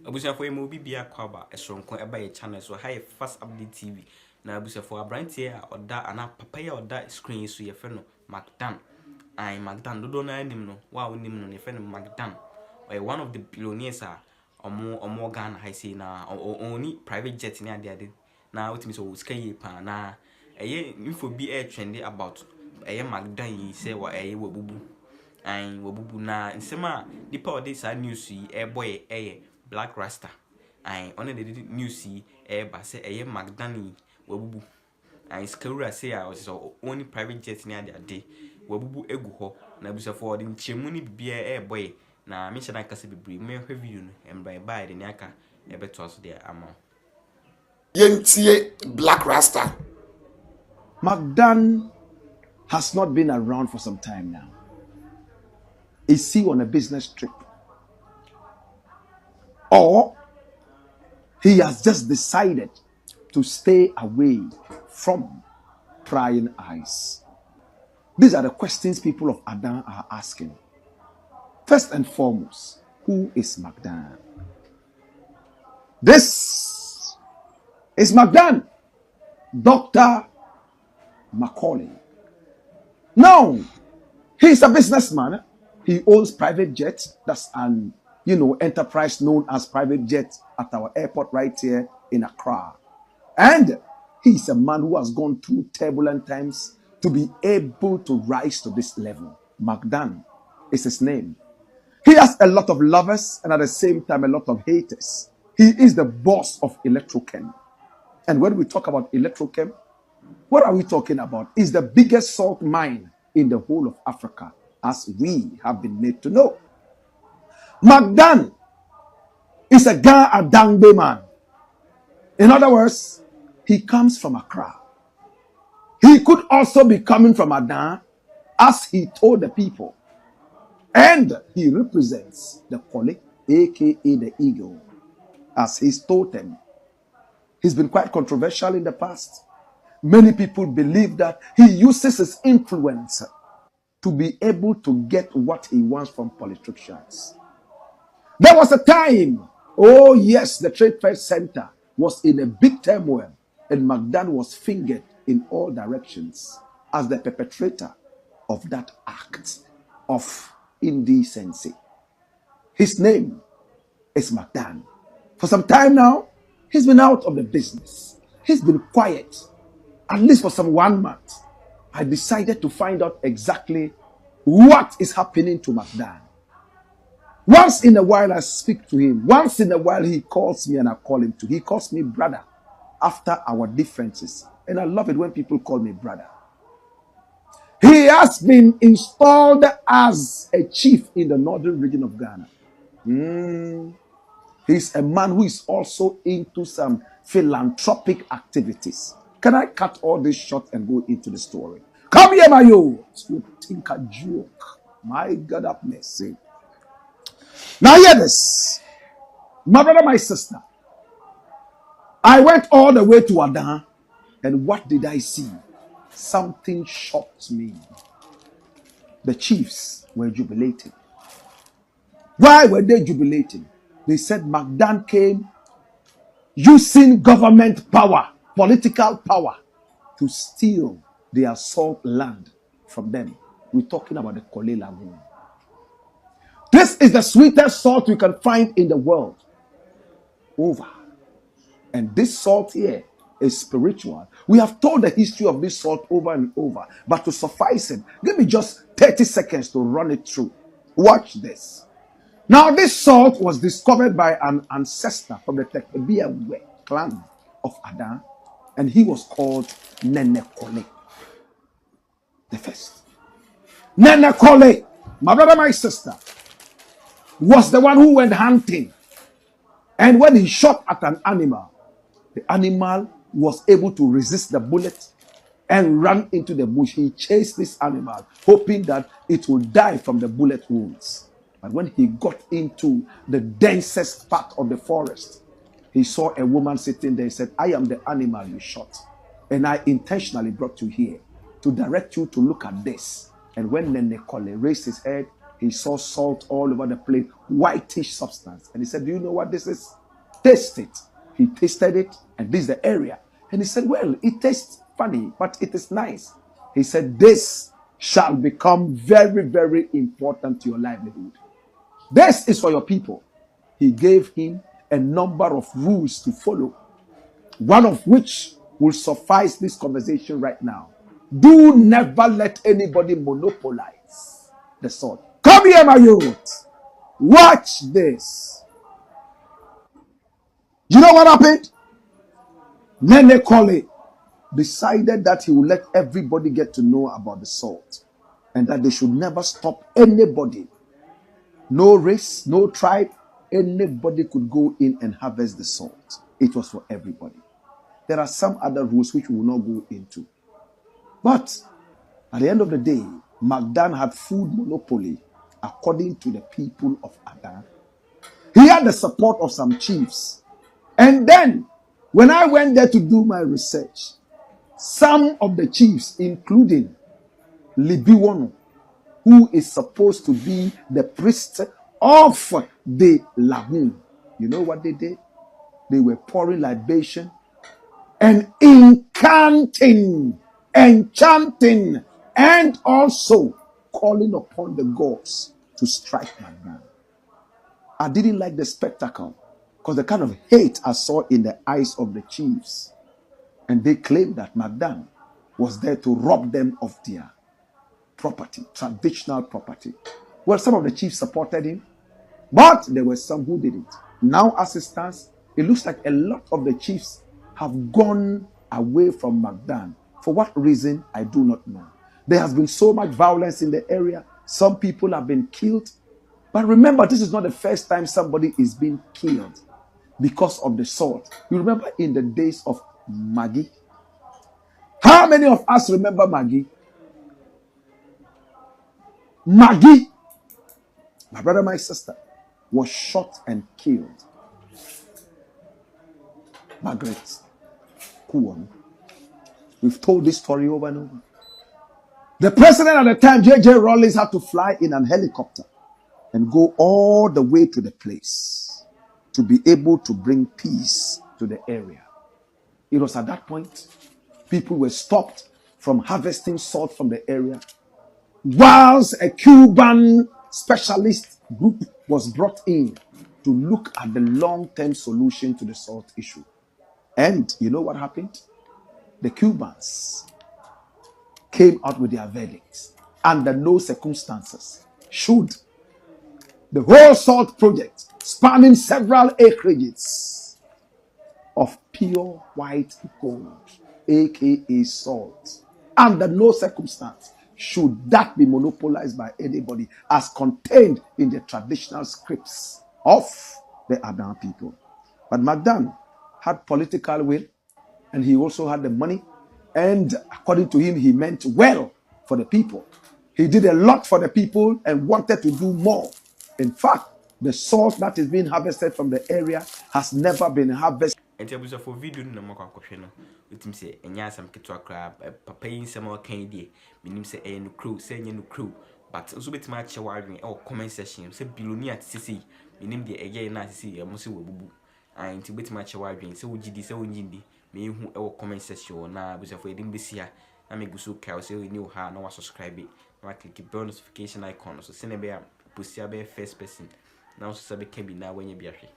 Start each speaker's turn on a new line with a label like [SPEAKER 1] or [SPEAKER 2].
[SPEAKER 1] Abusia for mo bibia kwaba esronko eba ye channel so high fast update TV na abusia for abrantie a oda ana papa ya oda screen so ye fe no Mcdan. Ai Mcdan dodo na anim no wa onim no ne fe no Mcdan. One of the billionaires a omo Ghana I say na only private jet ni ade na wetimi so sika ye pa na eye info bi e trending about eye Mcdan yi say wa eye wabubu. Ai wabubu na nsema dipa ode sa news yi e boy eye Black Raster. I on the news see ba say Mcdan wabubu. I skawura say I was only private jet near the day. Wabubu egu ho na busa for the chemu ni bibia boy na me chana kase bebre me hwe video no embra ba de nyaka beto aso de ama.
[SPEAKER 2] Yentie Black Raster.
[SPEAKER 3] Mcdan has not been around for some time now. Is he on a business trip? Or he has just decided to stay away from prying eyes? These are the questions people of Adan are asking. First and foremost, who is Mcdan? This is Mcdan, Dr. Macaulay. No, he's a businessman. He owns private jets. That's an enterprise known as private jet at our airport right here in Accra. And he's a man who has gone through turbulent times to be able to rise to this level. Mcdan is his name. He has a lot of lovers and at the same time a lot of haters. He is the boss of Electrochem. And when we talk about Electrochem, what are we talking about? It's the biggest salt mine in the whole of Africa, as we have been made to know. Mcdan is a Ga-Adangbe man. In other words, he comes from Accra. He could also be coming from Adan, as he told the people. And he represents the Kole, aka the eagle, as his totem. He's been quite controversial in the past. Many people believe that he uses his influence to be able to get what he wants from politicians. There was a time, oh yes, the Trade Fair Center was in a big turmoil and Mcdan was fingered in all directions as the perpetrator of that act of indecency. His name is Mcdan. For some time now, he's been out of the business. He's been quiet, at least for some 1 month. I decided to find out exactly what is happening to Mcdan. Once in a while, I speak to him. Once in a while, he calls me and I call him too. He calls me brother after our differences. And I love it when people call me brother. He has been installed as a chief in the northern region of Ghana. He's a man who is also into some philanthropic activities. Can I cut all this short and go into the story? Come here, my yo. You think a joke. My God have mercy. Now hear this. My brother, my sister. I went all the way to Adan, and what did I see? Something shocked me. The chiefs were jubilating. Why were they jubilating? They said Mcdan came using government power, political power, to steal their salt land from them. We're talking about the Kole Lagoon. This is the sweetest salt you can find in the world. Over. And this salt here is spiritual. We have told the history of this salt over and over. But to suffice it, give me just 30 seconds to run it through. Watch this. Now, this salt was discovered by an ancestor from the Tekebiawe clan of Adan. And he was called Nene Kole. The first. Nene Kole, my brother, my sister, was the one who went hunting. And when he shot at an animal, the animal was able to resist the bullet and ran into the bush. He chased this animal, hoping that it would die from the bullet wounds. But when he got into the densest part of the forest, he saw a woman sitting there. He said, I am the animal you shot. And I intentionally brought you here to direct you to look at this. And when Nene Kole raised his head, he saw salt all over the plate, whitish substance. And he said, do you know what this is? Taste it. He tasted it, and this is the area. And he said, well, it tastes funny, but it is nice. He said, this shall become very, very important to your livelihood. This is for your people. He gave him a number of rules to follow, one of which will suffice this conversation right now. Do never let anybody monopolize the sword. Come here, my youth. Watch this. You know what happened? Nene Kole decided that he would let everybody get to know about the salt and that they should never stop anybody. No race, no tribe, anybody could go in and harvest the salt. It was for everybody. There are some other rules which we will not go into. But at the end of the day, Mcdan had food monopoly according to the people of Adan. He had the support of some chiefs. And then, when I went there to do my research, some of the chiefs, including Libiwano, who is supposed to be the priest of the lagoon, you know what they did? They were pouring libation and enchanting, and also calling upon the gods to strike Mcdan. I didn't like the spectacle because the kind of hate I saw in the eyes of the chiefs. And they claimed that Mcdan was there to rob them of their property, traditional property. Well, some of the chiefs supported him, but there were some who didn't. Now, as it stands, it looks like a lot of the chiefs have gone away from Mcdan. For what reason, I do not know. There has been so much violence in the area. Some people have been killed. But remember, this is not the first time somebody is being killed because of the salt. You remember in the days of Maggie? How many of us remember Maggie? Maggie, my brother, my sister, was shot and killed. Margaret Kuon. We've told this story over and over. The president at the time, J.J. Rawlings, had to fly in an helicopter and go all the way to the place to be able to bring peace to the area. It was at that point people were stopped from harvesting salt from the area, whilst a Cuban specialist group was brought in to look at the long-term solution to the salt issue. And you know what happened? The Cubans came out with their verdicts. Under no circumstances should the whole salt project, spanning several acreages of pure white gold, aka salt, under no circumstance should that be monopolized by anybody as contained in the traditional scripts of the Adan people. But Mcdan had political will, and he also had the money, and according to him, he meant well for the people. He did a lot for the people and wanted to do more. In fact, the salt that is being harvested from the area has never been harvested.
[SPEAKER 1] And there was a video no more question with him say, and yes, I'm to a crab, papa in some more candy. Meaning say, a new crew, saying no crew, but also bit much a wiring or comment session. Say, Bilonia at CC, meaning the again, I see a musi wubu. I ain't bit much a wiring, so GD, so Jindy, me who our comment session now was afraid in this year. I make so cow, so we knew how no subscribe it. I click the bell notification icon, so send a bear, pussy a bear first person. Now, so can be now when you be happy.